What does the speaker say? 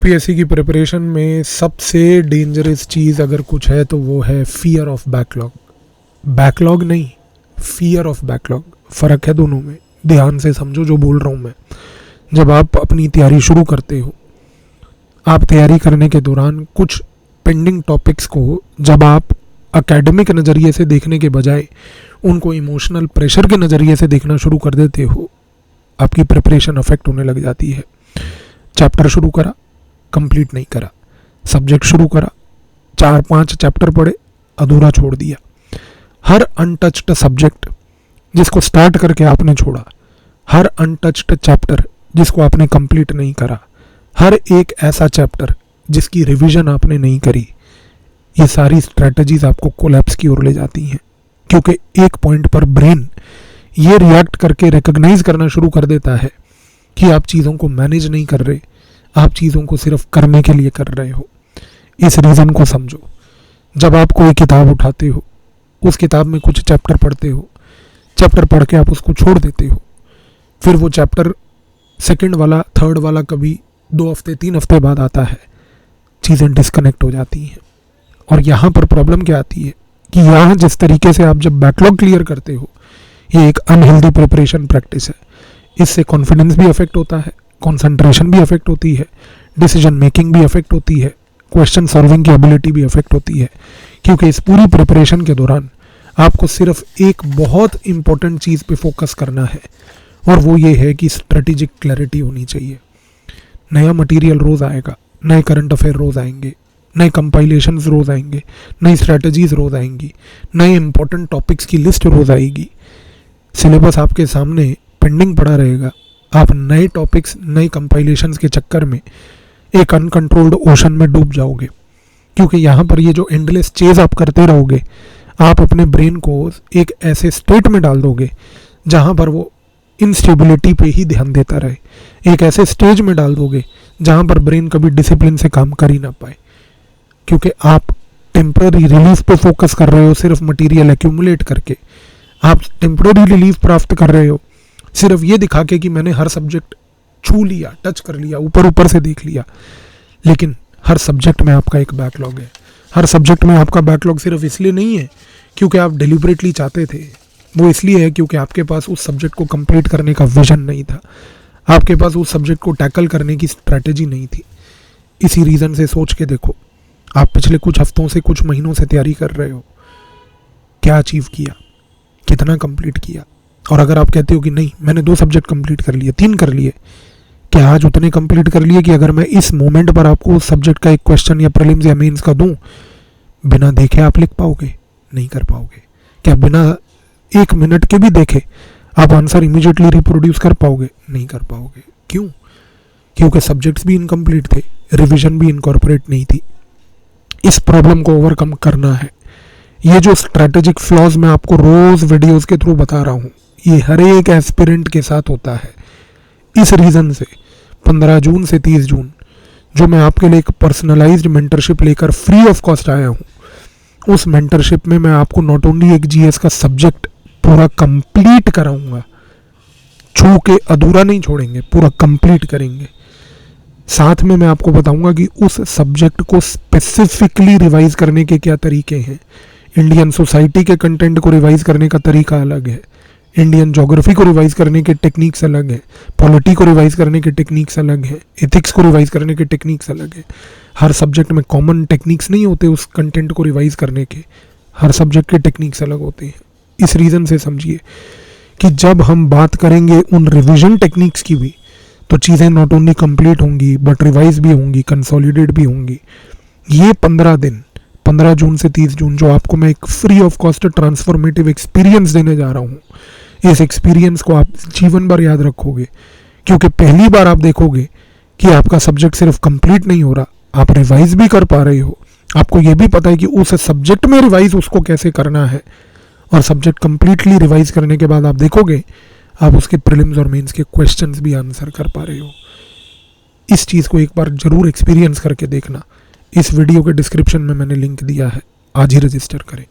PSC की preparation में सबसे डेंजरस चीज़ अगर कुछ है तो वो है फियर ऑफ बैकलॉग। बैकलॉग नहीं, फियर ऑफ बैकलॉग। फ़र्क है दोनों में, ध्यान से समझो जो बोल रहा हूँ मैं। जब आप अपनी तैयारी शुरू करते हो, आप तैयारी करने के दौरान कुछ पेंडिंग टॉपिक्स को जब आप एकेडमिक नज़रिए से देखने के बजाय उनको इमोशनल प्रेशर के नज़रिए से देखना शुरू कर देते हो, आपकी प्रिपरेशन अफेक्ट होने लग जाती है। चैप्टर शुरू करा, कंप्लीट नहीं करा। सब्जेक्ट शुरू करा, 4-5 चैप्टर पढ़े, अधूरा छोड़ दिया। हर अनटच्ड सब्जेक्ट जिसको स्टार्ट करके आपने छोड़ा, हर अनटच्ड चैप्टर जिसको आपने कंप्लीट नहीं करा, हर एक ऐसा चैप्टर जिसकी रिवीजन आपने नहीं करी, ये सारी स्ट्रेटजीज आपको कोलैप्स की ओर ले जाती हैं। क्योंकि एक पॉइंट पर ब्रेन ये रिएक्ट करके रिकॉग्नाइज करना शुरू कर देता है कि आप चीज़ों को मैनेज नहीं कर रहे, आप चीज़ों को सिर्फ करने के लिए कर रहे हो। इस रीज़न को समझो। जब आप कोई किताब उठाते हो, उस किताब में कुछ चैप्टर पढ़ते हो, चैप्टर पढ़ के आप उसको छोड़ देते हो, फिर वो चैप्टर सेकंड वाला, थर्ड वाला कभी 2 हफ्ते 3 हफ्ते बाद आता है, चीज़ें डिस्कनेक्ट हो जाती हैं। और यहाँ पर प्रॉब्लम क्या आती है कि यहाँ जिस तरीके से आप जब बैकलॉग क्लियर करते हो, ये एक अनहेल्दी प्रिपरेशन प्रैक्टिस है। इससे कॉन्फिडेंस भी अफेक्ट होता है, कंसंट्रेशन भी अफेक्ट होती है, डिसीजन मेकिंग भी अफेक्ट होती है, क्वेश्चन सॉल्विंग की एबिलिटी भी अफेक्ट होती है। क्योंकि इस पूरी प्रिपरेशन के दौरान आपको सिर्फ एक बहुत इंपॉर्टेंट चीज़ पे फोकस करना है, और वो ये है कि स्ट्रेटेजिक क्लैरिटी होनी चाहिए। नया मटेरियल रोज़ आएगा, नए करंट अफेयर रोज़ आएंगे, नए कंपाइलेशंस रोज़ आएंगे, नई स्ट्रेटजीज रोज़ आएंगी, नए इंपॉर्टेंट टॉपिक्स की लिस्ट रोज़ आएगी। सिलेबस आपके सामने पेंडिंग पड़ा रहेगा। आप नए टॉपिक्स, नए कंपाइलेशंस के चक्कर में एक अनकंट्रोल्ड ओशन में डूब जाओगे। क्योंकि यहाँ पर ये जो एंडलेस चेज आप करते रहोगे, आप अपने ब्रेन को एक ऐसे स्टेट में डाल दोगे जहाँ पर वो इंस्टेबिलिटी पे ही ध्यान देता रहे, एक ऐसे स्टेज में डाल दोगे जहाँ पर ब्रेन कभी डिसिप्लिन से काम कर ही ना पाए। क्योंकि आप टेम्पररी रिलीफ पे फोकस कर रहे हो, सिर्फ मटेरियल एक्यूमुलेट करके। आप टेम्पररी रिलीफ प्राप्त कर रहे हो सिर्फ ये दिखा के कि मैंने हर सब्जेक्ट छू लिया, टच कर लिया, ऊपर ऊपर से देख लिया। लेकिन हर सब्जेक्ट में आपका एक बैकलॉग है। हर सब्जेक्ट में आपका बैकलॉग सिर्फ इसलिए नहीं है क्योंकि आप डिलिबरेटली चाहते थे, वो इसलिए है क्योंकि आपके पास उस सब्जेक्ट को कंप्लीट करने का विजन नहीं था, आपके पास उस सब्जेक्ट को टैकल करने की स्ट्रैटेजी नहीं थी। इसी रीज़न से सोच के देखो, आप पिछले कुछ हफ्तों से, कुछ महीनों से तैयारी कर रहे हो, क्या अचीव किया, कितना कंप्लीट किया। और अगर आप कहते हो कि नहीं, मैंने 2 सब्जेक्ट कंप्लीट कर लिए, 3 कर लिए, क्या आज उतने कंप्लीट कर लिए कि अगर मैं इस मोमेंट पर आपको उस सब्जेक्ट का एक क्वेश्चन या प्रीलिम्स या मेंस का दूं, बिना देखे आप लिख पाओगे? नहीं कर पाओगे। क्या बिना 1 मिनट के भी देखे आप आंसर इमीडिएटली रिप्रोड्यूस कर पाओगे? नहीं कर पाओगे। क्यों? क्योंकि सब्जेक्ट्स भी इनकम्प्लीट थे, रिविजन भी इनकॉर्पोरेट नहीं थी। इस प्रॉब्लम को ओवरकम करना है। ये जो स्ट्रैटेजिक फ्लॉज मैं आपको रोज वीडियोस के थ्रू बता रहा हूँ, ये हर एक एस्पिरेंट के साथ होता है। इस रीज़न से 15 जून से 30 जून जो मैं आपके लिए एक पर्सनलाइज्ड मेंटरशिप लेकर फ्री ऑफ कॉस्ट आया हूँ, उस मेंटरशिप में मैं आपको नॉट ओनली एक जीएस का सब्जेक्ट पूरा कंप्लीट कराऊंगा, छू के अधूरा नहीं छोड़ेंगे, पूरा कंप्लीट करेंगे। साथ में मैं आपको बताऊंगा कि उस सब्जेक्ट को स्पेसिफिकली रिवाइज करने के क्या तरीके हैं। इंडियन सोसाइटी के कंटेंट को रिवाइज करने का तरीका अलग है, इंडियन ज्योग्राफी को रिवाइज करने के टेक्निक्स अलग है, पॉलिटी को रिवाइज करने के टेक्निक्स अलग है, एथिक्स को रिवाइज करने के टेक्निक्स अलग है। हर सब्जेक्ट में कॉमन टेक्निक्स नहीं होते उस कंटेंट को रिवाइज करने के, हर सब्जेक्ट के टेक्निक्स अलग होते हैं। इस रीज़न से समझिए कि जब हम बात करेंगे उन रिविजन टेक्निक्स की भी, तो चीज़ें नॉट ओनली कंप्लीट होंगी बट रिवाइज भी होंगी, कंसोलिडेट भी होंगी। ये 15 दिन, 15 जून से 30 जून, जो आपको मैं एक free of cost transformative experience देने जा रहा हूँ, इस एक्सपीरियंस को आप जीवन भर याद रखोगे। क्योंकि पहली बार आप देखोगे कि आपका सब्जेक्ट सिर्फ कंप्लीट नहीं हो रहा, आप रिवाइज भी कर पा रहे हो। आपको ये भी पता है कि उस सब्जेक्ट में रिवाइज उसको कैसे करना है, और सब्जेक्ट कंप्लीटली रिवाइज करने के बाद आप देखोगे आप उसके प्रीलिम्स और मेंस के क्वेश्चंस भी आंसर कर पा रहे हो। इस चीज़ को एक बार जरूर एक्सपीरियंस करके देखना। इस वीडियो के डिस्क्रिप्शन में मैंने लिंक दिया है, आज ही रजिस्टर करें।